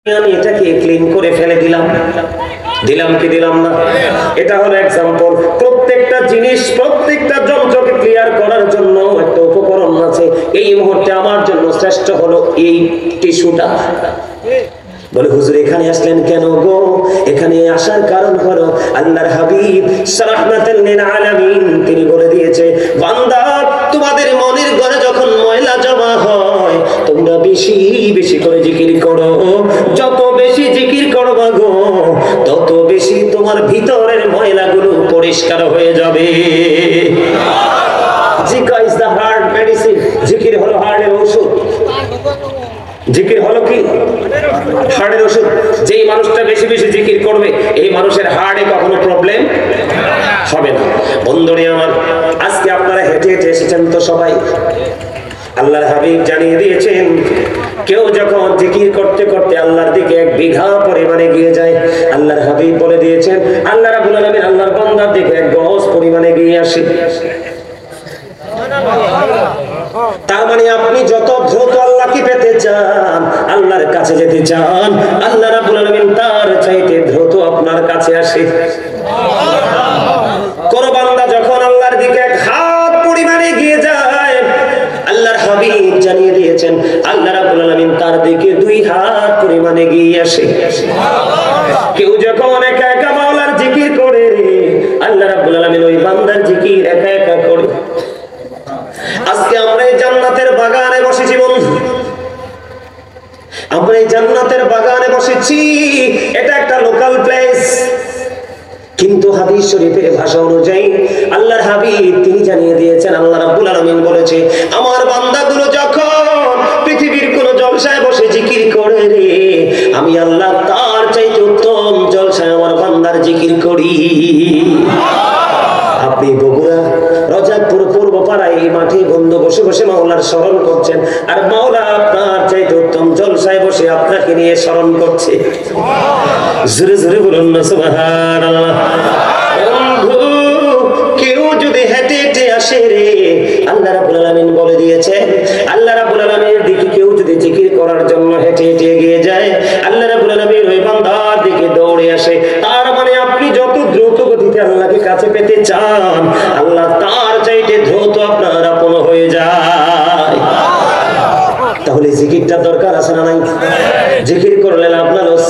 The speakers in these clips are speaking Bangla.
আমি এটাকে ক্লিন করে ফেলে দিলাম কি দিলাম না? এটা হলো एग्जांपल। প্রত্যেকটা জিনিস, প্রত্যেকটা যন্ত্রকে ক্লিয়ার করার জন্য একটা উপকরণ আছে। এই মুহূর্তে আমার জন্য শ্রেষ্ঠ হলো এই টিস্যুটা। বলে হুজুর এখানে আসলেন কেন গো? এখানে আসার কারণ হলো আল্লাহর হাবিব রাহমাতাল লিল আলামিন তিনি বলে দিয়েছে, বান্দা তোমাদের মনের ঘরে যখন ময়লা জমা হয় তোমরা বেশি বেশি করে জিকির করো। যত বেশি জিকির করবা গো তত বেশি তোমার ভিতরের ময়লাগুলো পরিষ্কার হয়ে যাবে। জিকির ইজ দ্য হার্ট মেডিসিন। জিকির হলো হার্টের ঔষধ। জিকির হলো কি? হার্টের ওষুধ। যেই মানুষটা বেশি বেশি জিকির করবে এই মানুষের হার্টে কখনো প্রবলেম হবে না। বন্ধুরে আমার, আজকে আপনারা হেঁটে হেঁটে এসেছেন তো সবাই। আল্লাহর হাবিব জানিয়ে দিয়েছেন, কেউ যখন জিকির করতে করতে আল্লাহর দিকে 1 বিঘা পরিমাণে গিয়ে যায়, আল্লাহর হাবিব বলে দিয়েছেন আল্লাহ রাব্বুল আলামিন আল্লাহর বান্দার দিকে 1 গজ পরিমাণে গিয়ে আসে। তার মানে আপনি যত দ্রুত আল্লাহকে পেতে চান, আল্লাহর কাছে যেতে চান, আল্লাহ রাব্বুল আলামিন তার চাইতে দ্রুত আপনার কাছে আসে। কোন বান্দা যখন আল্লাহর দিকে 1 হাত পরিমাণে গিয়ে যায়, আল্লাহর হাবিব জানিয়ে দিয়েছেন আল্লাহ রাব্বুল আলামিন তার দিকে 2 হাত পরিমাণে গিয়ে আসে। কেউ যখন একা একা মাওলার জিকির করে, আল্লাহ রাব্বুল আলামিন ওই বান্দার জিকির একা একা করে। আজকে আমরা এই জান্নাতের বাগানে বসেছি বন্ধু, আমরা এই জান্নাতের বাগানে বসেছি। এটা একটা লোকাল প্লেস, কিন্তু হাদিস শরীফের ভাষা অনুযায়ী আল্লাহর হাবিব তিনি জানিয়ে দিয়েছেন, আল্লাহ রাব্বুল আলামিন বলেছে আমার বান্দাগুলো যখন পৃথিবীর কোন জলসায় বসে জিকির করে রে, আমি আল্লাহ তার চাইতে উত্তম জলসায় আমার বান্দার জিকির করি। আপনি বগুড়া রজাকপুর পূর্বপাড়ায় এই মাঠে বন্ধু বসে বসে মাওলার স্মরণ করছেন, আর মাওলা আপনার চাইতে উত্তম জলসায় বসে আপনাকে নিয়ে স্মরণ করছে। জোরে জোরে বলুন না সুবহানাল্লাহ। বন্ধু কেউ যদি হেঁটে হেঁটে আসে রে, আল্লাহ রাব্বুল আলামিন বলে দিয়েছে, আল্লাহ রাব্বুল আলামিনের দিকে কেউ যদি জিকির করার জন্য হেঁটে হেঁটে এগিয়ে যায়, আল্লাহ রাব্বুল আলামিন ওই বান্দার দিকে দৌড়ে আসে। তার মানে আপনি যত দ্রুত গতিতে আল্লাহকে কাছে পেতে চান, আল্লাহ তার চাইতে দ্রুত আপনার আপন হয়ে যায়। তাহলে জিকিরটা দরকার আছে না নাই? জিকির করলে লাভ না লস?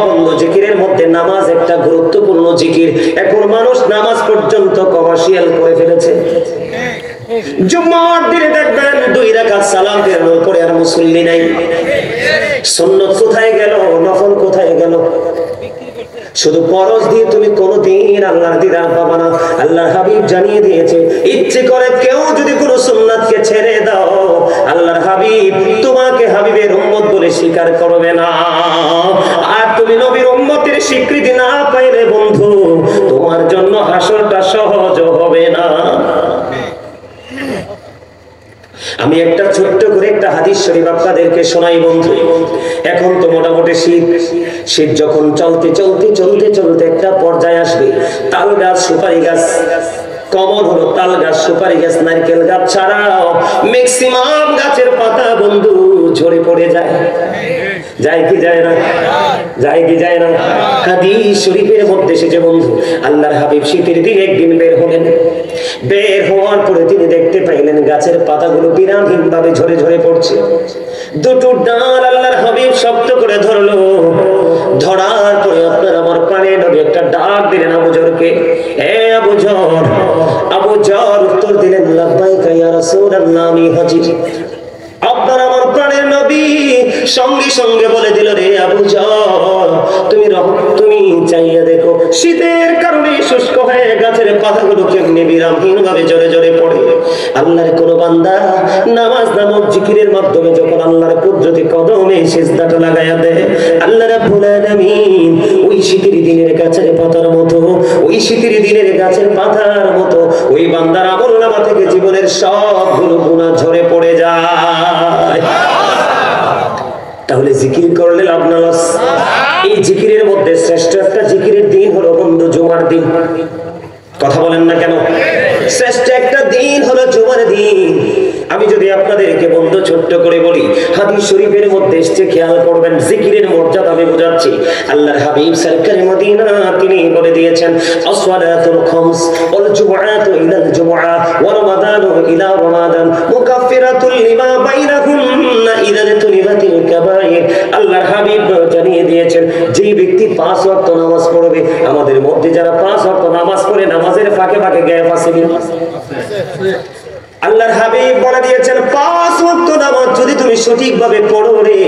বন্ধু, জিকিরের মধ্যে নামাজ একটা গুরুত্বপূর্ণ জিকির। এখন মানুষ নামাজ পর্যন্ত কমার্শিয়াল করে ফেলেছে। জুম্মার দিনে দেখবেন 2 রাকাত সালাম ফেরানোর পরে আর মুসল্লি নাই। সুন্নাত কোথায় গেল? নফল কোথায় গেল? শুধু ফরজ দিয়ে তুমি কোনদিন আল্লাহর দিদার পাবা না। আল্লাহর হাবিব জানিয়ে দিয়েছে, ইচ্ছে করে কেউ যদি কোনো সুন্নাতকে ছেড়ে দাও, আল্লাহর হাবিব তোমাকে হাবিবের উম্মত বলে স্বীকার করবে না। আর তুমি নবীর উম্মতের স্বীকৃতি না পাইলে বন্ধু, তোমার জন্য হাসরটা সহজ হবে না। আমি একটা ছোট্ট করে একটা হাদিস শরীফ আপনাদেরকে শোনাই বন্ধু। এখন তো মোটামুটি শীত যখন চলতে চলতে চলতে চলতে একটা পর্যায়ে আসবে, তাল গাছ, সুপারি গাছ, কমন হলো তাল গাছ, সুপারি গাছ, নারকেল গাছ ছাড়াও ম্যাক্সিমাম গাছের পাতা বন্ধু ঝরে পড়ে যায়। যায় কি যায় না? যায় কি যায় না? হাদিস শরীফের মধ্যে এসেছে বন্ধু, আল্লাহর হাবিব শীতের দিন একদিন বের হলেন। বের হওয়ার পরে তিনি দেখতে পাইলেন গাছের পাতাগুলো বিরামহীন ভাবে ঝরে ঝরে পড়ছে। 2টো ডাল আল্লাহর হাবিব শক্ত করে ধরলো। ধরার পরে আপনার আমার প্রাণের নবী একটা ডাক দিলেন আবু জরকে, এ আবু জর। আবু জর উত্তর দিলেন, লাব্বাইকা ইয়া রাসূলুল্লাহ, আমি হাজির। আপনার আমার প্রাণের নবী সঙ্গে সঙ্গে বলে দিল, রে আবু জর, তুমি চাইয়া দেখো শীতের কারণে শুষ্ক হয়ে গাছের পাতাগুলো কেমনে বিরামহীন ভাবে জোরে জোরে পড়ে। আল্লাহর কোন বান্দা নামাজ নামক জিকিরের মাধ্যমে যখন আল্লাহর কুদরতি কদমে সিজদাটা লাগায়া দেয়, আল্লাহ রাব্বুল আলামিন ওই শীতের দিনের গাছের পাতার মতো, ওই শীতের দিনের গাছের পাতার মতো ওই বান্দার আমলনামা থেকে জীবনের সবগুলো গুনাহ ঝরে পড়ে যায়। তাহলে জিকির করলে লাভ না লস? এই জিকিরের মধ্যে শ্রেষ্ঠ একটা জিকিরের দিন হলো বন্ধু জুমার দিন। কথা বলেন না কেন? শ্রেষ্ঠ একটা দিন হলো জুমার দিন। আমি যদি আপনাদেরকে বন্ধু ছোট্ট করে বলি, হাদিস শরীফের মধ্যে এসে খেয়াল করবেন, জিকিরের মর্যাদা আমি বোঝাচ্ছি। আল্লাহর হাবিব সরকারে মদিনা তিনি বলে দিয়েছেন, আসসালাতুল খামস ওয়াল জুমআতু ইলাল জুমআ ওয়া রমাদানু ইলা রমাদান মুকাফফিরাতুল লিমা বাইনাহুন্না ইযা তুনিবাতিল কাবায়ের। আল্লাহর হাবিব জানিয়ে দিয়েছেন, যে ব্যক্তি 5 ওয়াক্ত নামাজ পড়বে, আমাদের মধ্যে যারা 5 ওয়াক্ত নামাজ পড়ে নামাজের ফাঁকে ফাঁকে গ্যাপ আছে কি? আল্লাহর হাবিব বলে দিয়েছেন, 5 ওয়াক্ত নামাজ যদি তুমি সঠিকভাবে পড়ো রে,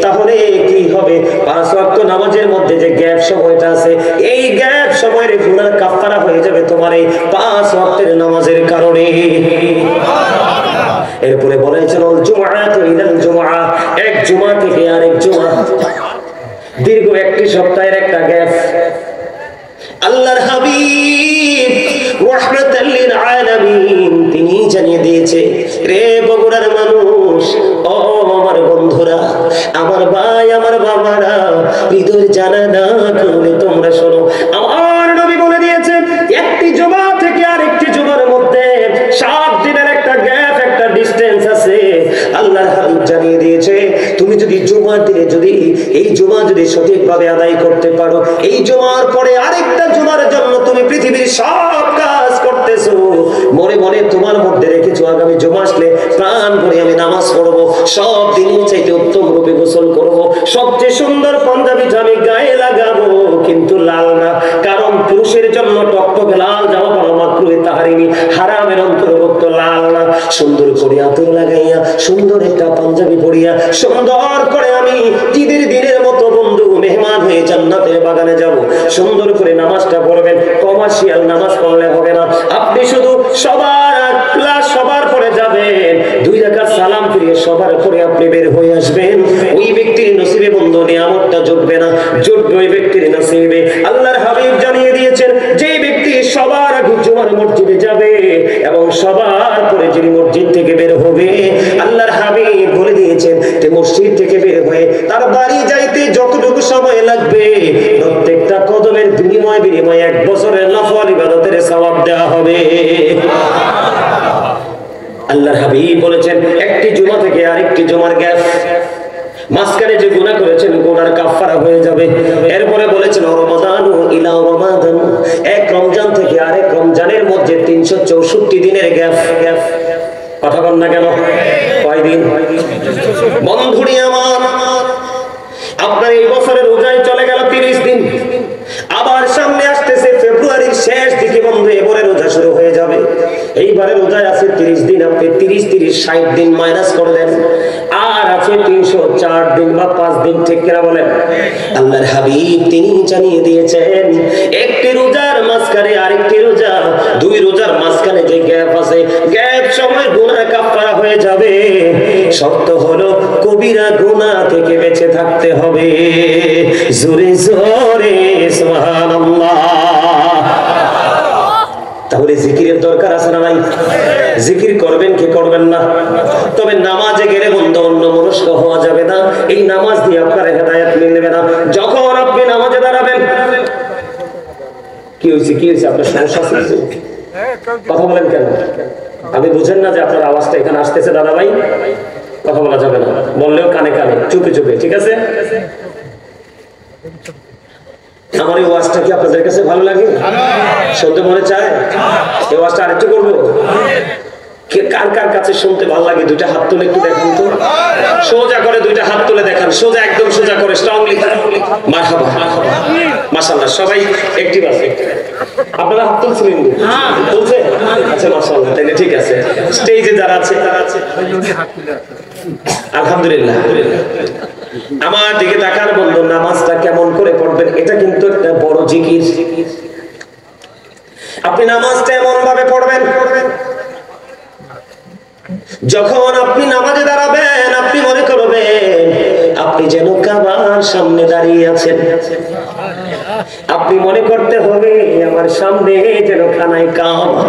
তাহলে কি হবে? 5 ওয়াক্ত নামাজের মধ্যে যে গ্যাপ সময়টা আছে, এই গ্যাপ সময়ের গুনাহ কাফারা হয়ে যাবে তোমার এই 5 ওয়াক্তের নামাজের কারণে। এরপরে বলেছেন, জুমআতু ইলাল জুমআ, এক জুমা থেকে আরেক জুমা, দীর্ঘ একটি সপ্তাহের একটা গ্যাপ। আল্লাহর হাবিব রাহমাতাল লিল আলামিন তিনি জানিয়ে দিয়েছে, রে বগুড়ার মানুষ, ও আমার বন্ধুরা, আমার ভাই, আমার বাবারা, হৃদয় জানা না করলে তোমরা শোনো, আমার নবী বলে দিয়েছে, একটি জুমা থেকে আরেকটি জুমার মধ্যে 7 দিনের একটা গ্যাপ, একটা ডিসটেন্স আছে। আল্লাহর হাবিব জানিয়ে দিয়েছে, তুমি যদি জুমার দিনে যদি এই জুমা যদি সঠিকভাবে আদায় করতে পারো, এই জুমার পরে আরেকটা জুমার জন্য তুমি পৃথিবীর সব কাজ করতেছো, মনে মনে তোমার মধ্যে রেখেছো আগামী জুমা আসলে প্রাণ ভরে আমি নামাজ পড়বো, সব দিনের চাইতে উত্তম রূপে গোসল করব, সবচেয়ে সুন্দর পাঞ্জাবি আমি গায়ে লাগাবো, কিন্তু লাল না, কারণ পুরুষের জন্য টকটকে লাল জামা পরা মাকরুহে তাহরিমি, হারামের অন্তর্ভুক্ত লাল না। সুন্দর করে আতর লাগাইয়া, সুন্দর একটা পাঞ্জাবি পরিয়া, সুন্দর করে আমি ঈদের দিনের মতো বন্ধু মেহমান হয়ে জান্নাতের বাগানে যাব। সুন্দর করে নামাজটা পড়বেন, কমার্শিয়াল নামাজ পড়লে হবে না। আপনি শুধু সবার পরে যাবেন, 2 রাকাত সালাম ফিরিয়ে সবার পরে আপনি বের হয়ে আসবেন। ওই ব্যক্তির নসিবে বন্ধু নিয়ামতটা জুটবে না, জুটবে ওই ব্যক্তির নসিবে। আল্লাহর হাবিব জানিয়ে দিয়েছেন, যে ব্যক্তি সবার আগে জুমার মসজিদে যাবে এবং সবার পরে যিনি মসজিদ থেকে বের হবে, আল্লাহর হাবিব বলে দিয়েছেন যে মসজিদ থেকে বের হয়ে তার বাড়ি যাইতে যতটুকু সময় লাগবে, প্রত্যেকটা কদমের বিনিময়ে 1 বছরের নফল ইবাদতের সওয়াব দেওয়া হবে। আল্লাহর হাবিব বলেছেন, একটি জুমা থেকে আরেকটি জুমার গ্যাপ, মাঝখানে যে গুনাহ করেছেন গুনার কাফারা হয়ে যাবে। এরপরে বলেছেন, রমাদানু ইলা রমাদান, এক রমজান থেকে আরেক রমজানের মধ্যে 364 দিনের গ্যাপ। কথা বল না কেন? কয়দিন? বন্ধুরি আমার, আপনার এই বছরের রোজায় চলে গেল 30 দিন, আবার সামনে আসতেছে ফেব্রুয়ারির শেষ দিকে বন্ধু এবারে রোজা শুরু হয়ে যাবে। এইবারে রোজায় আছে 30 দিন, আপনি 30 60 দিন মাইনাস করলেন, আর আছে 304 দিন বা 5 দিন, ঠিক কিনা বলেন? আল্লাহর হাবিব তিনি জানিয়ে দিয়েছেন, একটি রোজার মাঝখানে আরেকটি রোজা, 2 রোজার মাঝখানে যে গ্যাপ আছে, গ্যাপ সময় গুনাহ কাফারা হয়ে যাবে। শর্ত হলো কবিরা গুনাহ থেকে বেঁচে থাকতে হবে। জোরে জোরে সুবহানাল্লাহ। তাহলে জিকিরের দরকার আছে না নাই? জিকির করবেন কি করবেন না? তবে নামাজে গেলে বন্ধু অন্যমনস্ক হওয়া যাবে না। এই নামাজ দিয়ে আপনার হেদায়েত মিলবে না। যখন আপনি নামাজে দাঁড়াবেন, কি হয়েছে আপনার সমস্যা আছে? কথা বলেন কেন? আপনি বুঝেন না যে আপনার আওয়াজটা এখানে আসতেছে? দাদা ভাই, কথা বলা যাবে না, বললেও কানে কানে, চুপে চুপে, ঠিক আছে? আমার এই ওয়াজটা কি আপনাদের কাছে ভালো লাগে? শুনতে মনে চায়? এই ওয়াজটা আরেকটু করবো? কার কার কাছে শুনতে ভালো লাগে? 2টা হাত তুলে একটু দেখান তো, সোজা করে 2টা হাত তুলে দেখান, সোজা, একদম সোজা করে, স্ট্রংলি। মারহাবা, মাশাআল্লাহ, সবাই অ্যাক্টিভ আছে। আপনারা হাত তুলছিলেন? তুলছে? আচ্ছা, মাশাআল্লাহ, তাহলে ঠিক আছে। স্টেজে যারা আছে আলহামদুলিল্লাহ। আমার দিকে তাকান বন্ধু, নামাজটা কেমন করে পড়বেন, এটা কিন্তু একটা বড় জিকির। আপনি নামাজটা এমন ভাবে পড়বেন, যখন আপনি নামাজে দাঁড়াবেন আপনি মনে করবেন আপনি যেন কাবার সামনে দাঁড়িয়ে আছেন। আপনি মনে করতে হবে আমার সামনে যেন খানায় কাবা।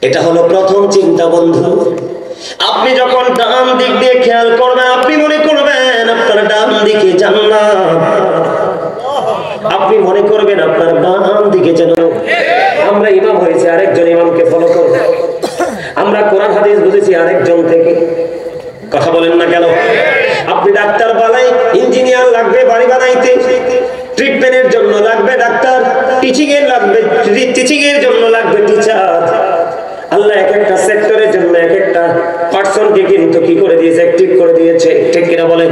এটা হলো প্রথম চিন্তা বন্ধু। আপনি যখন ডান দিক দিয়ে খেয়াল করবেন আপনি মনে করবেন আপনার ডান দিকে জান্নাত, আপনি মনে করবেন আপনার বাম দিকে যেন। আমরা ইমাম হয়েছে, আরেকজন ইমামকে ফলো করব। আরেকজন থেকে। কথা বলেন না কেন? আপনি ডাক্তার বানাই, ইঞ্জিনিয়ার লাগবে বাড়ি বানাইতে, ট্রিটমেন্টের জন্য লাগবে ডাক্তার, টিচিং এর জন্য লাগবে টিচার। আল্লাহ এক একটা সেক্টরের জন্য এক একটা পার্সনকে কিন্তু কি করে দিয়েছে, অ্যাক্টিভ করে দিয়েছে। ঠিক কিনা বলেন?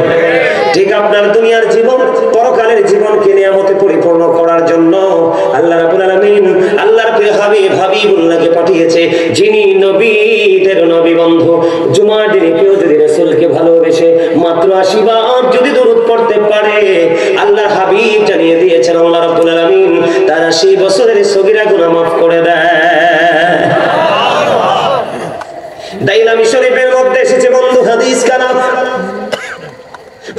ঠিক আপনার দুনিয়ার জীবন, পরকালের জীবনকে নিয়ামতে পরিপূর্ণ করার জন্য আল্লাহ রাব্বুল আলামিন আল্লাহর প্রিয় হাবিবুল্লাহকে পাঠিয়েছে, যিনি নবীদের নবী বন্ধু। জুমার দিনে কেউ যদি রাসূলকে ভালোবেসে মাত্র 80 বার যদি দরুদ পড়তে পারে, আল্লাহর হাবিব জানিয়ে দিয়েছেন আল্লাহ রাব্বুল আলামিন তার 80 বছরের সগীরা গুনাহ মাফ করে দেয়। দাইলামি শরীফের মধ্যে এসেছে বন্ধু হাদিস কানা,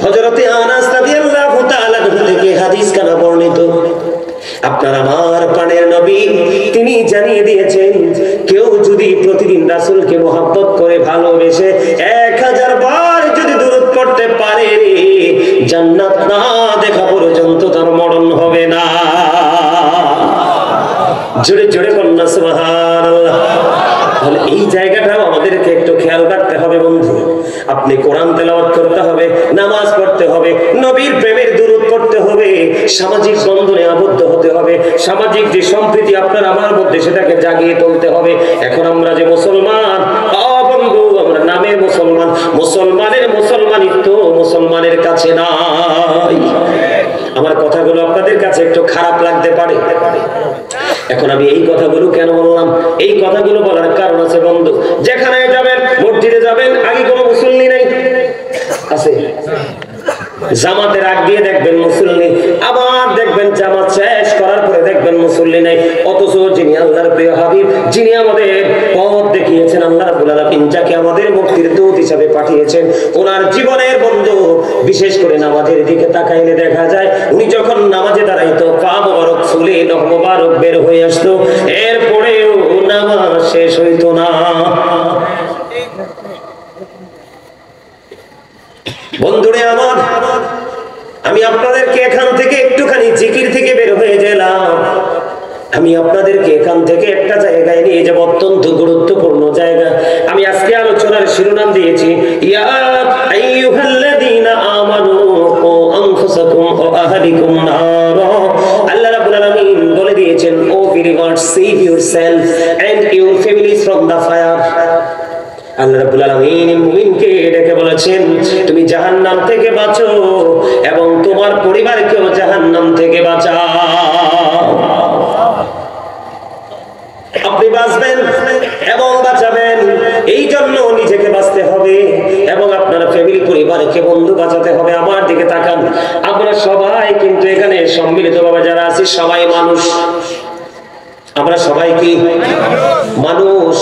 হযরতে আনাস রাদিয়াল্লাহু তাআলা থেকে হাদিস কানা বর্ণিত। আপনার আমার প্রাণের নবী তিনি জানিয়ে দিয়েছেন, কেউ যদি প্রতিদিন রাসূলকে মহব্বত করে ভালোবেসে 1000 বার যদি দরুদ পড়তে পারে, জান্নাত না দেখা পর্যন্ত তার মরণ হবে না। জোরে জোরে বলুন সুবহানাল্লাহ। তাহলে এই জায়গাটাও আমাদেরকে একটু খেয়াল রাখতে হবে বন্ধু। আপনি কোরআন তেলাওয়াত করতে হবে, নামাজ পড়তে হবে, নবীর প্রেমের দুরূদ পড়তে হবে, সামাজিক বন্ধনে আবদ্ধ হতে হবে, সামাজিক যে সম্প্রীতি আপনার আমার মধ্যে সেটাকে জাগিয়ে তুলতে হবে। এখন আমরা যে মুসলমান, বন্ধু আমরা নামে মুসলমান, মুসলমানের মুসলমানিত্ব মুসলমানের কাছে নাই। আমার কথাগুলো আপনাদের কাছে একটু খারাপ লাগতে পারে। এখন আমি এই কথাগুলো কেন বললাম? এই কথাগুলো বলার কারণ আছে বন্ধু। যেখানে যাবেন, মসজিদে যাবেন, আগে কোনো মুসল্লি নাই আছে, জামাতের আগ দিয়ে দেখবেন মুসল্লি, আবার দেখবেন জামাত শেষ করার পরে দেখবেন মুসল্লি নাই। অথচ যিনি আল্লাহর প্রিয় হাবিব, যিনি আমাদের পথ দেখিয়েছেন, আল্লাহ রাব্বুল আলামিন যাকে আমাদের মুক্তির দূত হিসাবে পাঠিয়েছেন, ওনার জীবনের বন্ধু বিশেষ করে নামাজের দিকে তাকাইলে দেখা যায় উনি যখন নামাজে দাঁড়াইতো পা মোবারক ফুলে নখ মোবারক বের হয়ে আসতো, এরপরেও নামাজ শেষ হইতো না। বন্ধুরে আমার, আমি আপনাদেরকে এখান থেকে একটুখানি জিকির থেকে বের হয়ে গেলাম। আমি আপনাদেরকে এখান থেকে একটা জায়গায় নিয়ে যাব, অত্যন্ত গুরুত্বপূর্ণ জায়গা। আমি আজকে আলোচনার শিরোনাম দিয়েছি, ইয়া আইয়ুহাল্লাযীনা আমানু কু আনফুসাকুম ওয়া আহলিকুম নারা। আল্লাহ রাব্বুল আলামিন বলে দিয়েছেন, ও believers, save yourself and your families from the fire। আল্লাহ রাব্বুল আলামিন মুমিনকে ডেকে বলেছেন, তুমি জাহান্নাম থেকে বাঁচো এবং তোমার পরিবারকেও জাহান্নাম থেকে বাঁচাও। আপনি বাঁচবেন এবং বাঁচাবেন, এই জন্য নিজেকে বাঁচতে হবে এবং আপনার ফ্যামিলি পরিবারকে বন্ধু বাঁচাতে হবে। আমার দিকে তাকান, আমরা সবাই কিন্তু এখানে সম্মিলিতভাবে যারা আছি সবাই মানুষ। আমরা সবাই কি মানুষ?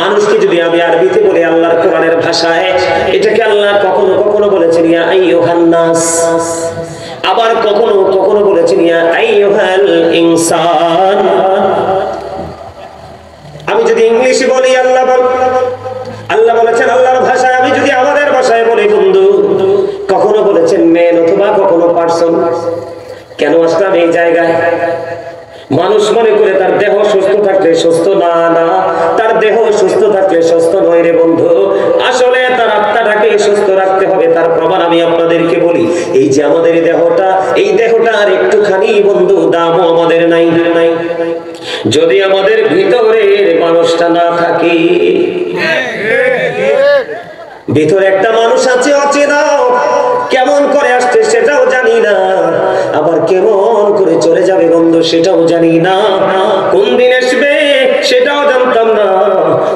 মানুষকে যদি আমি আরবিতে বলি আল্লাহর কোরআনের ভাষায়, এটাকে আল্লাহ কখনো কখনো বলেছেন ইয়া আইয়ুহান নাস, আবার কখনো কখনো বলেছেন ইয়া আইয়ুহাল ইনসান। আমি যদি ইংলিশে বলি আল্লাহ বলেছেন আল্লাহর ভাষায়, আমি যদি আমাদের ভাষায় বলি বন্ধু, কখনো বলেছেন মেন অথবা কখনো পারসন। কেন আসলাম এই জায়গায়? মানুষ মনে করে তার দেহ সুস্থ থাকলে সুস্থ, না না, তার দেহ সুস্থ থাকলে সুস্থ নয় রে বন্ধু। আসলে তার আত্মাটাকে সুস্থ রাখতে হবে। তার প্রমাণ আমি আপনাদেরকে বলি, এই যে আমাদের দেহটা, এই দেহটার একটুখানি বন্ধু দামও আমাদের নাই। যদি আমাদের ভিতরের মানুষটা না থাকে, ভিতরে একটা মানুষ আছে অচেনা, কেমন করে আসছে সেটাও জানি না, আবার কেমন করে চলে যাবে বন্ধু সেটাও জানি না, কোন দিন আসবে সেটাও জানতাম না,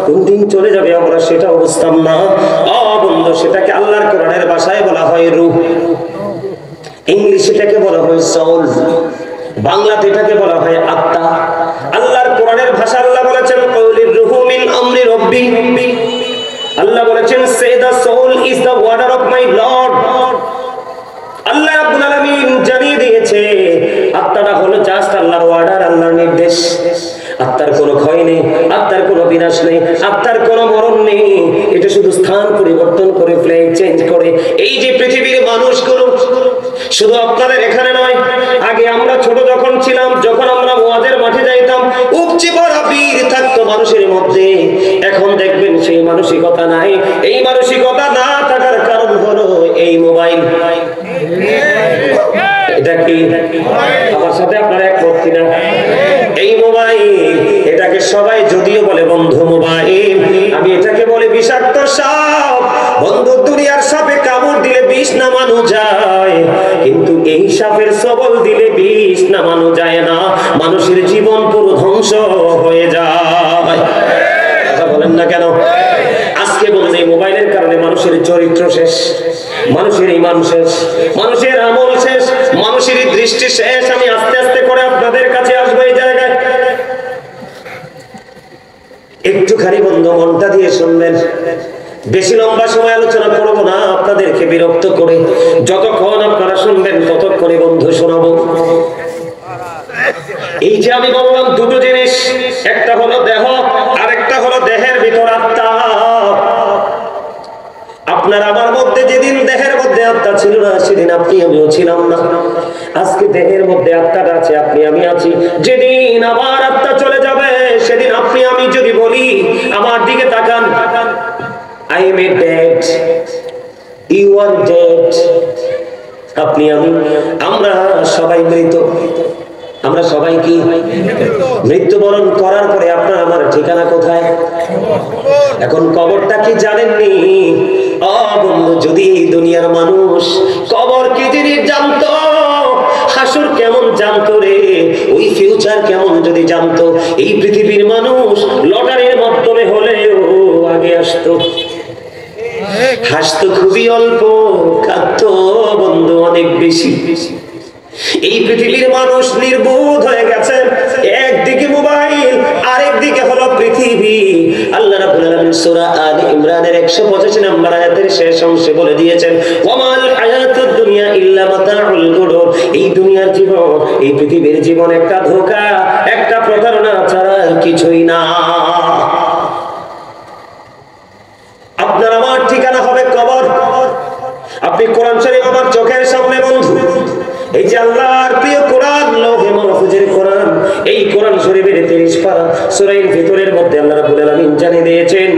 কোন দিন চলে যাবে আমরা সেটাও বুঝতাম না। বন্ধু, সেটাকে আল্লাহর কোরআনের ভাষায় বলা হয় রূহ, ইংলিশে এটাকে বলা হয় সোল, বাংলাতে এটাকে বলা হয় আত্মা। আল্লাহর কোরআনের ভাষা আল্লাহ বলেছেন কওলির রূহু মিন আমরি রাব্বি। আল্লাহ বলেছেন say the soul is the order of my Lord। আল্লাহ রাব্বুল আলামিন জানিয়ে দিয়েছে আত্মাটা হলো জাস্ট আল্লাহর অর্ডার, আল্লাহর নির্দেশ। আত্মার কোনো ক্ষয় নেই, আত্মার কোনো বিনাশ নেই, আত্মার কোনো মরণ নেই। এটা শুধু স্থান পরিবর্তন করে, ফ্লেগ চেঞ্জ করে। এই যে পৃথিবীর মানুষগুলো, শুধু আপনাদের এখানে নয়, আগে আমরা ছোট যখন ছিলাম, যখন আমরা ওয়াজের মাঠে যাইতাম, উপচে পড়া ভিড় থাকতো মানুষের মধ্যে। এখন দেখবেন সেই মানসিকতা নাই। এই মানসিকতা না থাকার কারণ হলো এই মোবাইল। এটা কি আমার সাথে আপনারা একমত কিনা? এই মোবাইল, এটাকে সবাই যদিও বলে বন্ধু মোবাইল, আমি এটাকে বলে বিষাক্ত সাপ। বন্ধু, দুনিয়ার সাপে কামড় দিলে বিষ নামানো যায়, কিন্তু এই সাপের সবল দিলে বিষ নামানো যায় না। মানুষের জীবন পুরো ধ্বংস হয়ে যায়। কথা বলেন না কেন? আজকে বলুন, এই মোবাইলের কারণে মানুষের চরিত্র শেষ, মানুষের ঈমান শেষ, মানুষের আমল শেষ, মানুষের দৃষ্টি শেষ। আমি আস্তে আস্তে করে আপনাদের কাছে আসবো এই জায়গায়। একটুখানি বন্ধু মনটা দিয়ে শুনবেন, বেশি লম্বা সময় আলোচনা করব না আপনাদেরকে বিরক্ত করে। যতক্ষণ আপনারা শুনবেন ততক্ষণে বন্ধু শোনাবো। এই যে আমি বললাম দুটো জিনিস, একটা হলো দেহ, আরেকটা হলো দেহের ভিতর আত্মা। আপনার আমার মধ্যে যেদিন দেহের মধ্যে আত্মা ছিল না, সেদিন আপনি আমিও ছিলাম না। আজকে দেহের মধ্যে আত্মাটা আছে, আপনি আমি আছি। যেদিন আমার আত্মা চলে যাবে, সেদিন আপনি আমি যদি বলি, আমার দিকে তাকান, I am dead, you are dead, আপনি আমি, আমরা সবাই মৃত। আমরা সবাই কি মৃত্যুবরণ করার পরে আপনার আমার ঠিকানা কোথায়? এখন কবরটা কি জানেননি? বন্ধু, যদি এই দুনিয়ার মানুষ কবর কি জিনিস জানতো, হাসুর কেমন জানতো রে, ওই ফিউচার কেমন যদি জানতো, এই পৃথিবীর মানুষ লটারির মাধ্যমে হলেও আগে আসতো। হাসতো খুবই অল্প, কাঁদতো বন্ধু অনেক বেশি। এই পৃথিবীর মানুষ নির্বোধ হয়ে গেছে। একদিকে মোবাইল, আরেকদিকে হলো পৃথিবী। আল্লাহ রাব্বুল আলামিন সূরা আলে ইমরানের 185 নম্বর আয়াতের শেষ অংশে বলে দিয়েছেন, ওয়ামাল হায়াতুদ দুনিয়া ইল্লা মাতাউল গুরুর। এই দুনিয়ার জীবন, এই পৃথিবীর জীবন একটা ধোঁকা, একটা প্রতারণা ছাড়া কিছুই না। আপনার আমার ঠিকানা হবে কবর। আপনি কোরআন শরীফ আমার চোখের সামনে বন্ধু, এই যে আল্লাহর প্রিয় কোরআন, লৌহে মাহফুজের কোরআন, এই কোরআন শরীফের 30 পারা সূরা ফিতরের মধ্যে আল্লাহ রাব্বুল আলামিন জানিয়ে দিয়েছেন,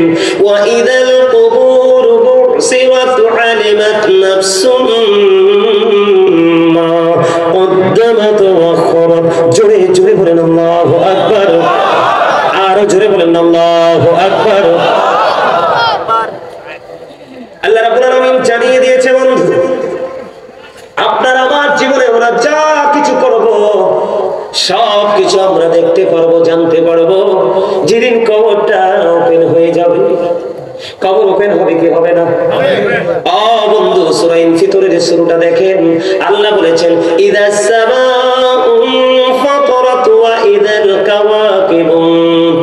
ওয়া ইদাল কুবুর বুসিরাত আলিমাত নাফসুম মা কদ্দামাত ওয়া আখখারাত। জোরে জোরে বলেন আল্লাহু আকবার, আরো জোরে বলেন আল্লাহু আকবার। আল্লাহ রাব্বুল আলামিন জানিয়ে দিয়েছে বন্ধু, আপনার আমার জীবনে আমরা যা কিছু করব, সব কিছু আমরা দেখতে পারবো, জানতে পারবো যেদিন কবরটা ওপেন হয়ে যাবে। কবর ওপেন হবে কি হবে না? বন্ধু, সূরা ফিতরের শুরুটা দেখেন, আল্লাহ বলেছেন, ইদাস সামাউ ফাতারাত ওয়া ইদাল কাওয়াকিবু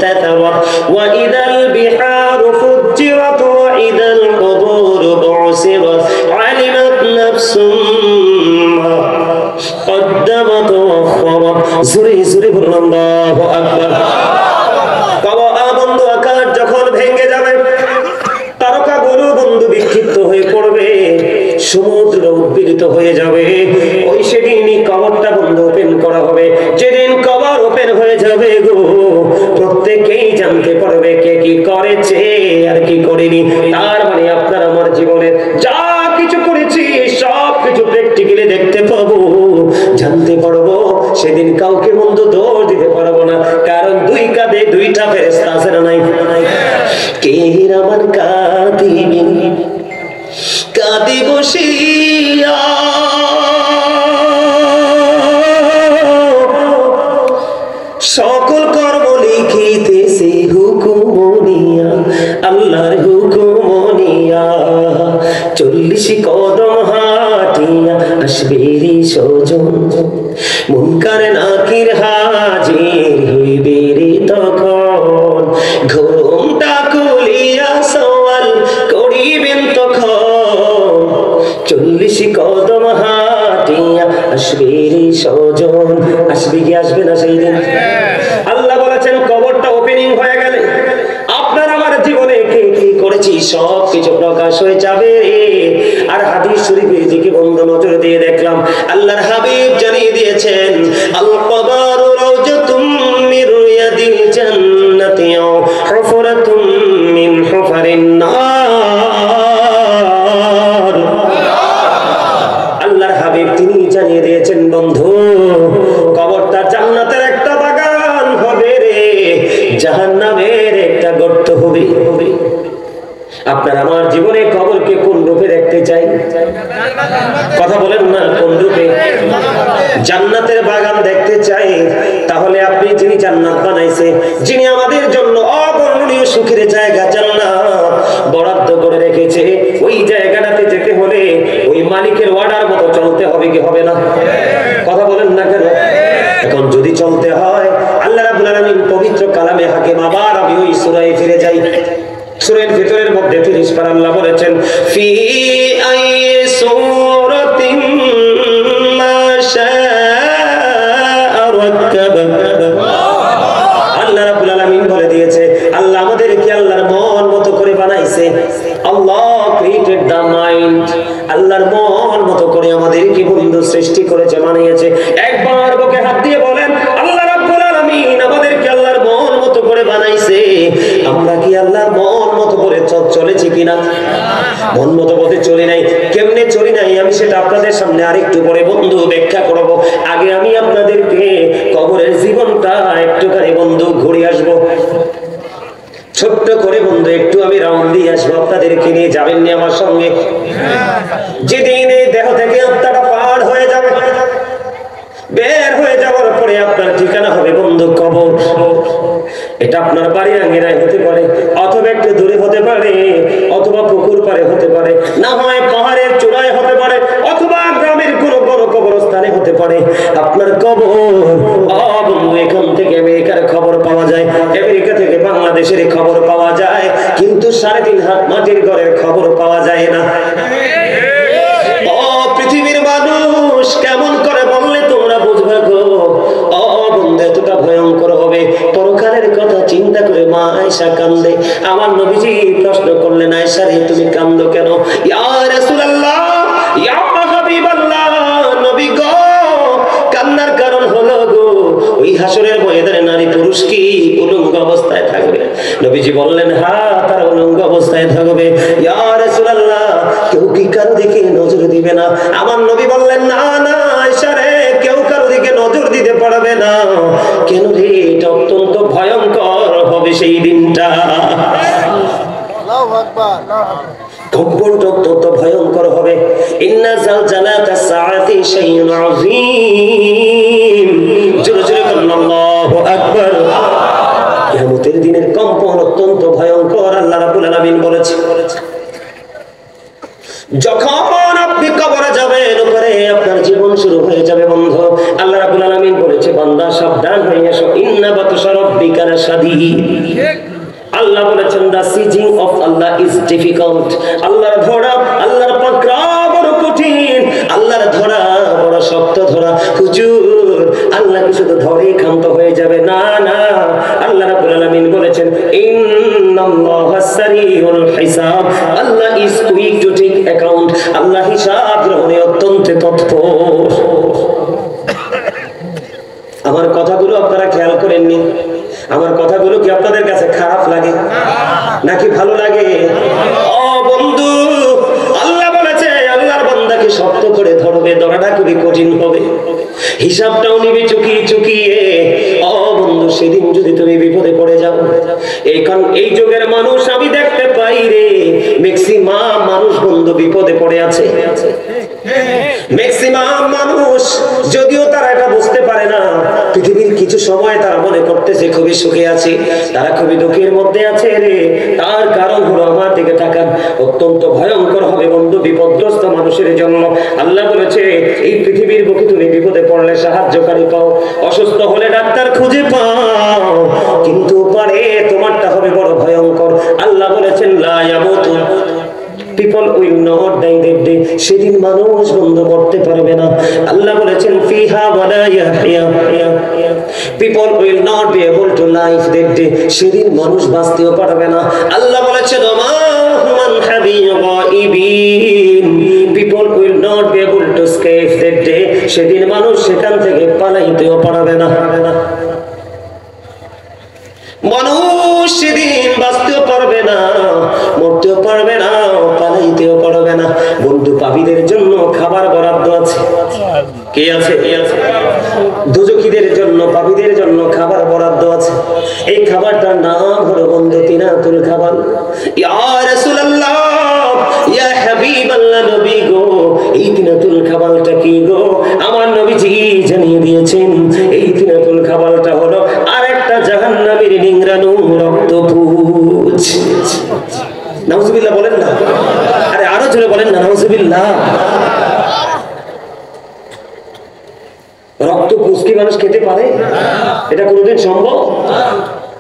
তাতাওয়াত ওয়া ইদাল বিহারু ফুজ্জিরাত ওয়া ইদাল কুবুর বুসিরাত আলিমাত নাফসুম মা কদ্দামাত ওয়া আখখারাত। জোরে জোরে বলুন আল্লাহু আকবার। বন্ধু, আকাশ যখন ভেঙে যাবে, তারকাগুলো বন্ধু বিক্ষিপ্ত হয়ে পড়বে, সমুদ্র উদ্বেলিত হয়ে যাবে, ওই সেদিনই কবরটা বন্ধু ওপেন করা হবে। যেদিন কবর ওপেন হয়ে যাবে গো, প্রত্যেকেই জানতে পারবে কে কি করেছে আর কি করেনি। তার মানে আপনার আমার জীবনে যা কিছু করেছি সব কিছু প্র্যাকটিক্যালি দেখতে পাবো, জানতে পারবো। সেদিন কাউকে বন্ধু দোষ দিতে পারবো না, কারণ দুই কাঁধে দুইটা ফেরেশতা আছে না নাই? কে আমার কাঁদিবে কাঁদি বসিয়া, সকল কর্ম লিখিতেছে হুকুমনিয়া, আল্লাহর হুকুমনিয়া। 40 কদম হাঁটিয়া আসবে রে সজন, মুনকার নাকির হাজির হইবে রে তখন। ঘুমটা খুলিয়া সওয়াল করিবেন তখন, 40 কদম হাঁটিয়া আসবে রে সজন। আসবে কি আসবে না সেই দিন? আল্লাহ বলেছেন, কবরটা ওপেনিং হয়ে গেলে আপনার আমার জীবনে কে কি করেছি সব কিছু প্রকাশ হয়ে যাবে। আর হাদিস শরীফের দিকে বন্ধু নজর দিয়ে দেখলাম, আল্লাহর হাবিব জানিয়ে দিয়েছেন, আল কবরু রাউজাতুম মির রিয়াদিল জান্নাতি হুফরাতুম জান্নাতের বাগান দেখতে চাই, তাহলে আপনি যিনি জান্নাত বানাইছে, যিনি আমাদের জন্য অবর্ণনীয় সুখের জায়গা জান্নাত বরাদ্দ করে রেখেছে, ওই জায়গাটাতে যেতে হলে ওই মালিকের অর্ডার মতো চলতে হবে কি হবে না? কথা বলেন না কেন? এখন যদি চলতে হয়, আল্লাহ রাব্বুল আলামিন পবিত্র কালামে হাকিম, আবার আমি ওই সূরায় ফিরে যাই। সূরার ভিতরের মধ্যে 30 বার আল্লাহ বলেছেন, ফি আই সূরাতিন মা শাআ রাক্কাব। আল্লাহ রাব্বুল আলামিন বলে দিয়েছে, আল্লাহ আমাদেরকে আল্লাহর মন মতো করে বানাইছে। আল্লাহ ক্রিয়েটেড দা মাইন্ড। আল্লাহর মন মতো করে আমাদেরকে বন্ধু সৃষ্টি করেছে, বানিয়েছে। একবার বুকে হাত দিয়ে বলেন, আল্লাহ রাব্বুল আলামিন আমাদেরকে আল্লাহর মন মতো করে বানাইছে। আমরা কি আল্লাহর মন মতো করে চলেছি কিনা? মন মতো পথে চলি নাই। কেমনে চলি নাই আমি সেটা আপনাদের সামনে আরেকটু পরে বন্ধু ব্যাখ্যা করব। আগে আমি আপনাদেরকে কবরের জীবনটা একটুখানি বন্ধু ঘুরে আসবো, ছোট্ট করে বন্ধু একটু আমি রাউন্ড দিয়ে আসবো। আপনাদেরকে নিয়ে যাবেন নি আমার সঙ্গে? যেদিন এই দেহ থেকে আত্মাটা পার হয়ে যাবে, বের হয়ে যাওয়ার পরে আপনার ঠিকানা হবে বন্ধু কবর। এটা আপনার বাড়ির আঙ্গিনায় হতে পারে, অথবা একটু দূরে হতে পারে, অথবা পুকুর পাড়ে হতে পারে, না হয় পাহাড়ের চূড়ায় হতে পারে, অথবা গ্রামের কোনো বড় কবরস্থানে হতে পারে। আপনার কবর বন্ধু এখান থেকে আমেরিকার খবর পাওয়া যায়, আমেরিকা থেকে বাংলাদেশের খবর পাওয়া যায়, কিন্তু 3.5 হাত মাটির ঘরের খবর পাওয়া যায় না। পৃথিবীর মানুষ কেমন করে বললে তোমরা বুঝবে গো? বন্ধু এতটা ভয়ঙ্কর হবে। পরকালের কথা চিন্তা করে মা আয়েশা কান্দে। আমার নবীজি প্রশ্ন করলেন, আয়েশা রে তুমি কান্দো কেন? ইয়া রাসূলুল্লাহ, ইয়া হাবিবাল্লাহ, নবী গো, কান্নার কারণ হলো গো, ওই হাসরের ময়দানে নারী পুরুষ কি উলঙ্গ অবস্থায় থাকবে? নবীজি বললেন, হ্যাঁ তারা উলঙ্গ অবস্থায় থাকবে। ইয়া রাসূলুল্লাহ, কেউ কি কারো দিকে নজর দিবে না? আমার নবী বললেন, না না আয়েশা রে, কেউ কারো দিকে নজর দিতে পারবে না। কেন রে? এটা অত্যন্ত ভয়ঙ্কর হবে সেই দিনটা। আল্লাহু আকবার। কবরটা অত্যন্ত ভয়ঙ্কর হবে। ইন্না জালজালাতা সাআতি শাইউন আযীম। জোরে জোরে বলুন আল্লাহু আকবার। কিয়ামতের দিনের কম্পন অত্যন্ত ভয়ঙ্কর। আল্লাহ রাব্বুল আলামিন বলেছে, যখন আপনি কবরে যাবেন, উপরে আপনার জীবন শুরু হয়ে যাবে বন্ধু। আল্লাহ রাব্বুল আলামিন বলেছে, বান্দা সাবধান হয়ে এসো, ইন্না বাতশা রাব্বিকা লাশাদীদ। আল্লাহ বলেছেন, the sieging of Allah is difficult. আল্লাহর ধরা, আল্লাহর পাকড়া বড় কঠিন, আল্লাহর ধরা বড় শক্ত ধরা। হুজুর, আল্লাহ কি শুধু ধরে ক্ষান্ত হয়ে যাবে? না না, আল্লাহ রাব্বুল আলামিন বলেছেন, ইন্নাল্লাহা সারিউল হিসাব। আল্লাহ is quick to take account. আল্লাহ হিসাব গ্রহণে অত্যন্ত তৎপর। আমার কথাগুলো আপনারা খেয়াল করেননি? আমার কথাগুলো কি আপনাদের কাছে খারাপ লাগে নাকি ভালো লাগে? বন্ধু, আল্লাহ বলেছে আল্লাহর বান্দাকে শক্ত করে ধরবে, ধরাটা খুবই কঠিন হবে, হিসাবটাও নিবি চুকিয়ে চুকিয়ে। বন্ধু, সেদিন যদি তুমি বিপদে পড়ে যাও, এই যুগের মানুষ আমি দেখতে পাই রে, ম্যাক্সিমাম মানুষ বন্ধু বিপদে পড়ে আছে। ম্যাক্সিমাম মানুষ, যদিও তারা এটা বুঝতে পারে না, পৃথিবীর কিছু সময় তারা মনে করতেছে খুবই সুখে আছে, তারা খুবই দুঃখের মধ্যে আছে রে। তার কারণ হলো, আমার দিকে তাকান, অত্যন্ত ভয়ঙ্কর হবে বন্ধু বিপদগ্রস্ত মানুষের জন্য। আল্লাহ বলেছে, এই পৃথিবীর বুকে তুমি বিপদে পড়লে সাহায্যকারী পাও, অসুস্থ হলে ডাক্তার খুঁজে পাও, কিন্তু পারে তোমারটা হবে বড় ভয়ঙ্কর। আল্লাহ বলেছেন, লা ইয়ামুতু, people will not die that day. সেদিন মানুষ বন্ধু মরতে পারবে না। আল্লাহ বলেছেন, ফিহা ওয়ালা ইয়াহইয়া, people will not be able to live that day. সেদিন মানুষ বাঁচতেও পারবে না। আল্লাহ বলেছেন, মা human হাবিয়িবিন, people will not be able to escape that day. সেদিন মানুষ সেখান থেকে পালাইতেও পারবে না। মানুষ সেদিন বাঁচতেও পারবে না, মরতেও পারবে না, পালাইতেও পারবে না। বন্ধু, পাপীদের জন্য খাবার বরাদ্দ আছে। কে আছে? দুজখীদের জন্য, পাপীদের জন্য খাবার বরাদ্দ আছে। এই খাবারটার নাম হলো বন্ধু তিনাতুল খাবার। ইয়া রাসূলুল্লাহ, ইয়া হাবিবাল্লাহ, নবী গো, এই তিনাতুল খাবারটা কি গো? আমার নবী নবীজি জানিয়ে দিয়েছেন এই তিনাতুল খাবালটা হলো আরেকটা জাহান্নামের নিংড়ানো রক্তপুঁজ। নাউজুবিল্লাহ বলেন না, আরে আরো জোরে বলেন না নাউজুবিল্লাহ। রক্তপুঁজ কি মানুষ খেতে পারে? এটা কোনোদিন সম্ভব?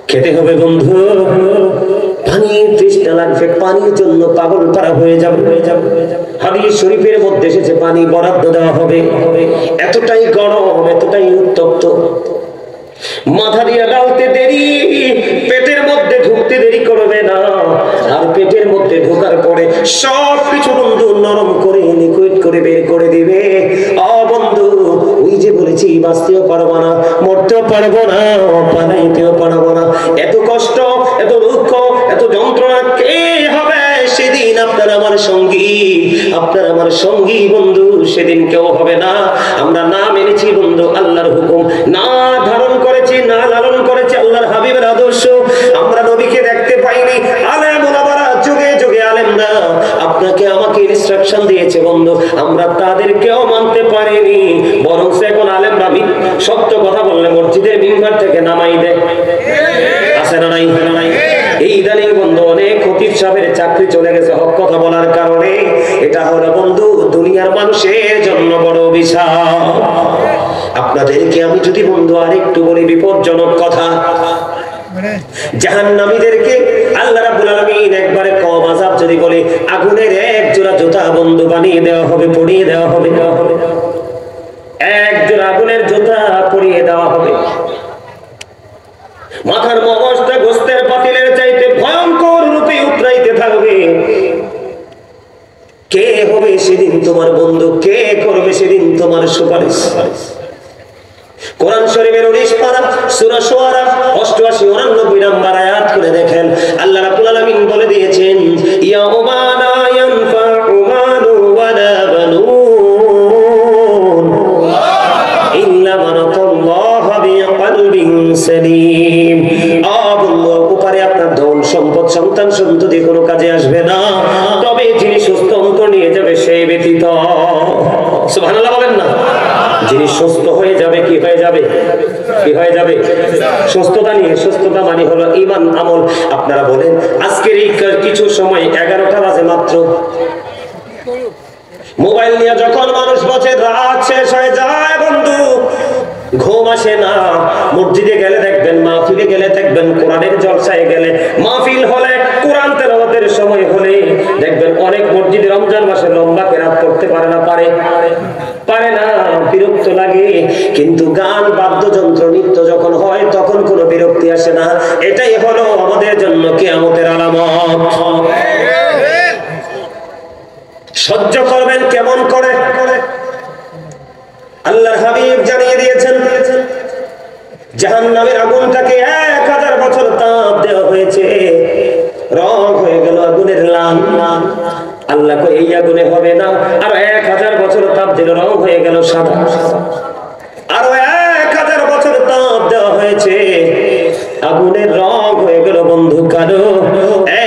খেতে হবে বন্ধু। পানির তৃষ্ণা লাগবে, পানির জন্য পাগল পারা হয়ে যাবে। হাদিস শরীফের মধ্যে এসেছে পানি বরাদ্দ দেওয়া হবে। এতটাই গরম, এতটাই উত্তপ্ত, মাথা দিয়ে ডালতে দেরি, পেটের মধ্যে ঢুকতে দেরি করবে না। আর পেটের মধ্যে ঢোকার পরে সব কিছু বন্ধু নরম করে লিকুইড করে বের করে দিবে। বন্ধু, ওই যে বলেছি বাঁচতেও পারবো না, মরতেও পারবো না, পালাইতেও পারবো না। এত কষ্ট, এত দুঃখ, এত যন্ত্রণা কে হবে সেদিন? আপনার আমার সঙ্গী, আপনার আমার সঙ্গী বন্ধু সেদিন কেউ হবে না। আমরা না মেনেছি বন্ধু আল্লাহর হুকুম, না ধারণ করেছি, না লালন করেছি আল্লাহর হাবিবের আদর্শ। আমরা নবীকে দেখতে পাইনি। আলেম ওলামারা যুগে যুগে আলেমরা আপনাকে আমাকে ইনস্ট্রাকশন দিয়েছে বন্ধু, আমরা তাদেরকেও মানতে পারিনি। বরং এখন আলেমরা সত্য কথা বললে মসজিদের মিম্বার থেকে নামাই দেয়। আছে না নাই? এই ইদানিং বন্ধু অনেক খতিব সাহেবের চাকরি চলে গেছে হক কথা বলার কারণে। এটা হলো বন্ধু দুনিয়ার মানুষের জন্য বড় অভিশাপ। আপনাদেরকে আমি যদি বন্ধু আরেকটু বলি বিপজ্জনক কথা, জাহান্নামীদেরকে আল্লাহ রাব্বুল আলামিন একবারে কম আযাব যদি বলে, আগুনের এক জোড়া জুতা বন্ধু বানিয়ে দেওয়া হবে, পরিয়ে দেওয়া হবে। এক জোড়া আগুনের জুতা পরিয়ে দেওয়া হবে। মাথার মগজটা গোস্তের পাতিলের চাইতে ভয়ঙ্কর রূপে উতরাইতে থাকবে। কে হবে সেদিন তোমার বন্ধু? কে করবে সেদিন তোমার সুপারিশ? কোরআন শরীফের 19 পারা সূরা শুআরা 88-89 নম্বর আয়াত করে দেখেন, আল্লাহ রাব্বুল আলামিন বলে দিয়েছেন, ইয়াউমা লা ইয়ানফাউ মালু ওয়ালা বানুন ইল্লা মান আতাল্লাহা বিকলবিন সালিম। উপরে আপনার ধন সম্পদ সন্তান সন্ততি কোনো কাজে আসবে না, তবে যিনি সুস্থ অন্তর নিয়ে যাবে সেই ব্যতীত। সুবহানাল্লাহ বলেন না? যিনি সুস্থ হয়ে যাবে, কি হয়ে যাবে? কি হয়ে যাবে? সুস্থতা নিয়ে। সুস্থতা মানে হলো ঈমান আমল। আপনারা বলেন আজকের এই কিছু সময় 11টা বাজে মাত্র, মোবাইল নিয়ে যখন মানুষ বসে রাত শেষ হয়ে যায় বন্ধু, ঘুম আসে না। মসজিদে গেলে দেখবেন, মাহফিলে গেলে দেখবেন, কোরআনের জলসায় গেলে, মাহফিল হলে, কোরআন তেলাওয়াতের সময় হলে দেখবেন অনেক মসজিদে রমজান মাসে লম্বা কেরাত করতে পারে না। পারে না, বিরক্ত লাগে। কিন্তু গান বাদ্যযন্ত্র নৃত্য যখন হয় তখন কোনো বিরক্তি আসে না। এটাই হলো আমাদের জন্য কিয়ামতের আলামত। সহ্য করবেন কেমন করে? আল্লাহর হাবিব জানিয়ে দিয়েছেন জাহান্নামের আগুনটাকে 1000 বছর তাপ দেওয়া হয়েছে, রং হয়ে গেল আগুনের লাল। আল্লাহ কই এই আগুনে হবে না, আর 1000 বছর তাপ দিল, রং হয়ে গেল সাদা। আরো 1000 বছর তাপ দেওয়া হয়েছে, আগুনের রং হয়ে গেল বন্ধু কালো।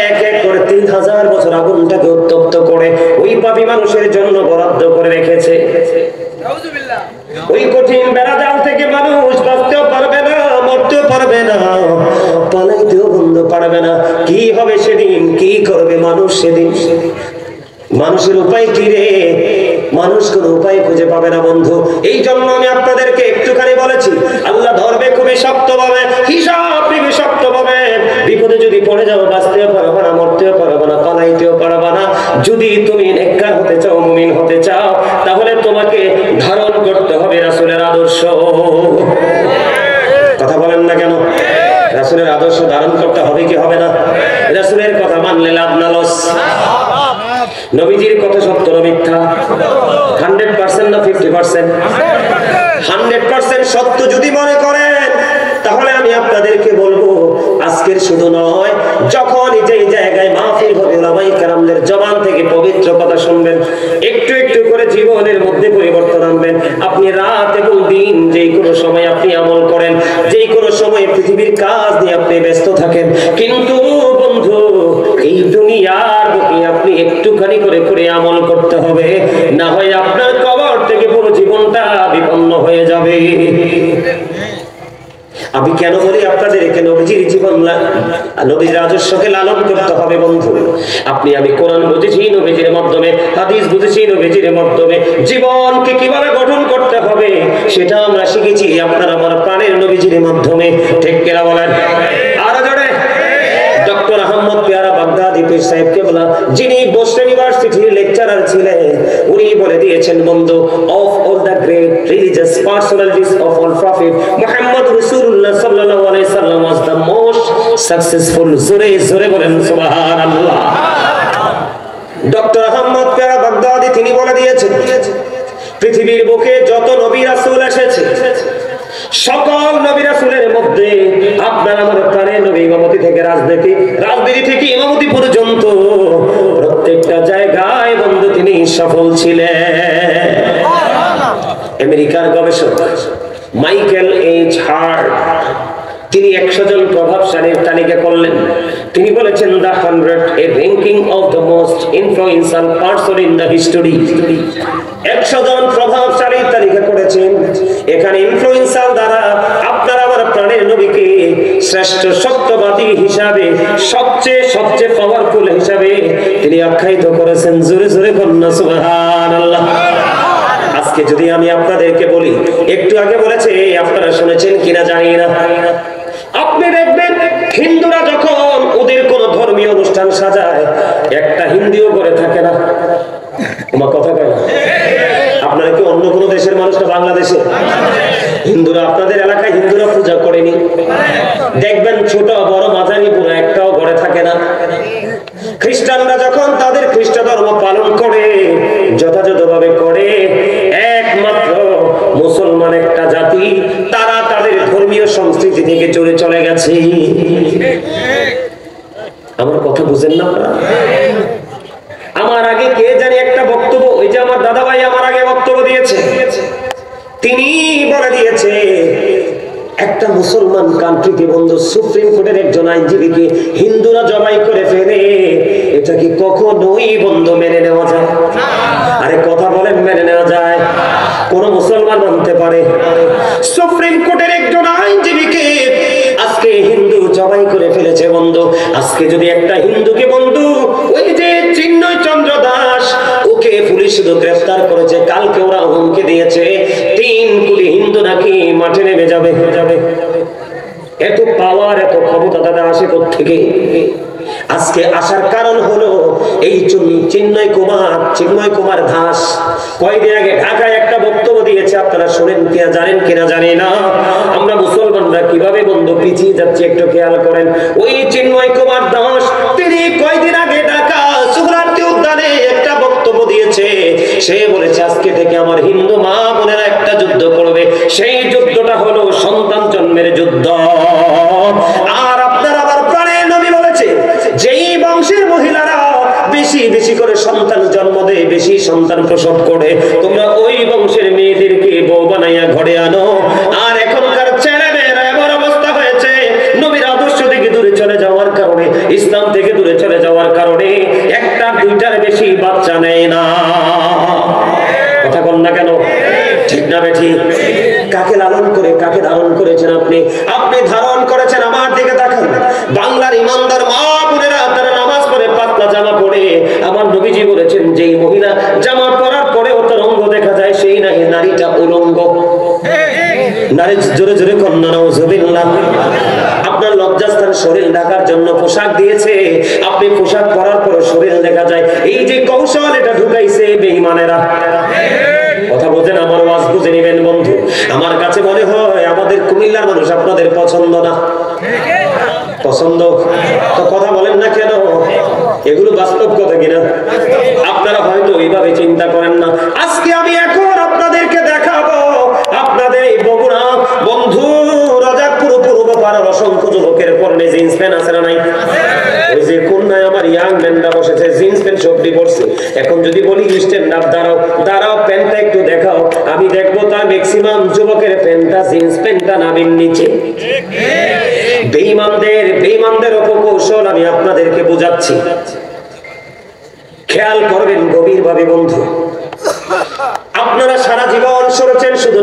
এক এক করে 3000 বছর আগুনটাকে উত্তপ্ত করে ওই পাপী মানুষের জন্য বরাদ্দ করে রেখেছে। ওই কঠিন বেড়াজাল থেকে মানুষ বাঁচতেও পারবে না, মরতেও পারবে না, পালাইতেও বন্ধ পারবে না। কি হবে সেদিন? কি করবে মানুষ সেদিন? মানুষের উপায় কি রে? মানুষ কোন উপায় খুঁজে পাবে না বন্ধু। এই জন্য আমি আপনাদেরকে একটুখানি বলেছি, আল্লাহ ধরবে খুবই শক্তভাবে, হিসাব নিবে শক্তভাবে। বিপদে যদি পড়ে যাও বাঁচতেও পারবে না, মরতেও পারবে না, পালাইতেও পারবে না। যদি তুমি নেককার হতে চাও, মুমিন হতে চাও, তাহলে তোমাকে ধারণ করতে হবে রাসূলের আদর্শ। কথা বলেন না কেন? রাসূলের আদর্শ ধারণ করতে হবে কি হবে না? রাসূলের কথা মানলে লাভ না লস? নবীজির কথা সত্য না মিথ্যা? 100% না 50%? 100% সত্য যদি মনে করেন, তাহলে আমি আপনাদেরকে বলবো আজকের শুধু নয়, যখন যেই জায়গায় মাহফিল হবে ওলামায়ে কেরামদের জবান থেকে পবিত্র কথা শুনবেন, একটু একটু করে জীবনের মধ্যে পরিবর্তন আনবেন। আপনি রাত এবং দিন যেই কোনো সময় আপনি আমল করেন, যেই কোনো সময় পৃথিবীর কাজ নিয়ে আপনি ব্যস্ত থাকেন, কিন্তু বন্ধু এই দুনিয়ার বুকে আপনি একটুখানি করে করে আমল করতে হবে, না হয় আপনার কবর থেকে পুরো জীবনটা বিপন্ন হয়ে নবীর আদর্শকে লালন করতে হবে বন্ধু। আপনি আমি কোরআন বুঝেছি নবীজির মাধ্যমে, হাদিস বুঝেছি নবীজির মাধ্যমে, জীবনকে কিভাবে গঠন করতে হবে সেটা আমরা শিখেছি আপনার আমার প্রাণের নবীজির মাধ্যমে। ঠিক কিনা বলেন? আরো জোরে। ডক্টর আহমদ পেয়ারা বাগদাদি পীর সাহেব কেবলা, যিনি বোস্টন ইউনিভার্সিটির লেকচারার ছিলেন, উনি বলে দিয়েছেন বন্ধু, of all the great religious personalities of all prophet Muhammad রাসূলুল্লাহ সাল্লাল্লাহু আলাইহি সাল্লাম ওয়াজ দ্য মোস্ট সাকসেসফুল। জোরে জোরে বলেন সুবহানাল্লাহ। ডক্টর আহমদ পেয়ারা বাগদাদি তিনি বলে দিয়েছেন, পৃথিবীর বুকে যত নবী রাসূল এসেছে, সকল নবী রাসূলের মধ্যে আপনার আমার প্রাণের নবী ইমামতি থেকে রাজনীতি থেকে ইমামতি পর্যন্ত প্রত্যেকটা জায়গায় বন্ধু তিনি সফল ছিলেন। আমেরিকার গবেষক মাইকেল এইচ হার্ট তিনি 100 জন প্রভাবশালীর তালিকা করলেন। তিনি বলেছেন the 100 A ranking of the most influential person in the history. 100 জন প্রভাবশালীর তালিকা করেছেন। এখানে ইনফ্লুয়েন্সার দ্বারা আপনার আমার প্রাণের নবীকে শ্রেষ্ঠ সত্যবাদী হিসাবে, সবচেয়ে পাওয়ারফুল হিসাবে তিনি আখ্যায়িত করেছেন। জোরে জোরে বলুন সুবহানাল্লাহ। আজকে যদি আমি আপনাদেরকে বলি, একটু আগে বলেছে আপনারা শুনেছেন কিনা জানি না, আপনি দেখবেন হিন্দুরা যখন ওদের কোন ধর্মীয় অনুষ্ঠান সাজায়, একটা হিন্দুও করে থাকে না। আমার কথা কেন? আপনারা কি অন্য কোন দেশের মানুষটা বাংলাদেশে? হিন্দুরা আপনাদের এলাকায় হিন্দুরা পূজা করেনি, দেখবেন ছোট বড় মাঝারি পুরো একটাও ঘরে থাকে না। খ্রিস্টানরা যখন তাদের খ্রিস্ট ধর্ম পালন করে, যথাযথভাবে করে, একমাত্র মুসলমান একটা জাতি, তারা তাদের ধর্মীয় সংস্কৃতি থেকে চলে গেছে। আমার কথা বুঝেন না আপনারা? আমার আগে কে জানি একটা বক্তব্য, ওই যে আমার দাদা ভাই আমার আগে বক্তব্য দিয়েছে, তিনি বলে দিয়েছে একটা মুসলমান কান্ট্রিতে বন্ধু সুপ্রিম কোর্টের একজন আইনজীবীকে হিন্দুরা জবাই করে ফেলে, এটা কি কখনোই বন্ধু মেনে নেওয়া যায়? আরে কথা বলেন, মেনে নেওয়া যায়? কোন মুসলমান মানতে পারে? সুপ্রিম কোর্টের একজন আইনজীবীকে আজকে হিন্দু জবাই করে ফেলেছে বন্ধু। আজকে যদি একটা হিন্দুকে বন্ধু, ওই যে চিন্ময় চন্দ্র দাস, ওকে পুলিশ শুধু গ্রেফতার করেছে, কালকে ওরা হুমকি দিয়েছে 3 কোটি হিন্দু নাকি মাঠে নেমে যাবে। এত পাওয়ার, এত ক্ষমতা তাদের আসে কোত্থেকে? আজকে আসার কারণ হলো এই চিন্ময় কুমার দাস কয়েকদিন আগে ঢাকায় একটা বক্তব্য দিয়েছে। আপনারা শুনেন কিনা জানেন কিনা জানি না, আমরা মুসলমানরা কিভাবে বন্ধু পিছিয়ে যাচ্ছে একটু খেয়াল করেন। ওই চিন্ময় কুমার দাস তিনি কয়েকদিন আগে ঢাকা সুহরাওয়ার্দী উদ্যানে একটা বক্তব্য দিয়েছে। সে বলেছে আজকে থেকে আমার হিন্দু মা বোনেরা একটা যুদ্ধ করবে, সেই যুদ্ধটা হলো সন্তান জন্মের যুদ্ধ। আর আপনার আবার প্রাণের নবী বলেছে, যেই বংশের মহিলারা বেশি করে সন্তান জন্ম দেয়, বেশি সন্তান প্রসব করে, তোমরা ওই বংশের মেয়েদেরকে বউ বানাইয়া ঘরে আনো। আর এখনকার ছেলেমেয়েরা এমন অবস্থা হয়েছে, নবীর আদর্শ থেকে দূরে চলে যাওয়ার কারণে, ইসলাম থেকে দূরে চলে যাওয়ার কারণে একটা দুইটার বেশি বাচ্চা নেয় না। কথা বল না কেন? ঠিক না বেঠি? কাকে লালন করে, কাকে ধারণ করেছেন আপনি? আপনি ধারণ করেছেন, আমার দিকে তাকান, বাংলার ইমানদার মা বোনেরা তারা নামাজ পড়ে পাতলা জামা পরে। আমার নবীজি বলেছেন, যেই মহিলা জামা পরার পরেও তার অঙ্গ দেখা যায়, সেই নারীটা উলঙ্গ। নারী জোরে জোরে কন্যা নাউজুবিল্লাহ। আপনার লজ্জাস্থান শরীর ঢাকার জন্য পোশাক দিয়েছে, আপনি পোশাক পরার পর শরীর দেখা যায়। এই যে কৌশল, এটা ঢুকাইছে বেঈমানেরা। কথা বোঝেন? আমার ওয়াজ বুঝে নেবেন বন্ধু। আমার কাছে মনে হয় আমাদের কুমিল্লার মানুষ আপনাদের পছন্দ না। পছন্দ তো কথা বলেন না কেন? এগুলো বাস্তব কথা কিনা? আপনারা হয়তো ওইভাবে চিন্তা করেন না। আজকে আমি এখন আপনাদেরকে দেখাবো, আপনাদের এই বগুড়া বন্ধু রাজাপুর পূর্ব পাড়ার অসংখ্য যুবকের পরনে জিন্স প্যান্ট আছে না নাই? ওই যে খুলনায় আমার ইয়াং ম্যানরা বসেছে, জিন্স প্যান্ট সবটি পড়ছে। এখন যদি বলি স্ট্যান্ড আপ, দাঁড়াও প্যান্টটা একটু দেখাও, আমি দেখবো তার ম্যাক্সিমাম যুবকের প্যান্টটা জিন্স প্যান্টটা নামের নিচে। বেঈমানদের অপকৌশল আমি আপনাদেরকে বোঝাচ্ছি, খেয়াল করবেন গভীরভাবে বন্ধু। আপনারা সারা জীবন সরেছেন শুধু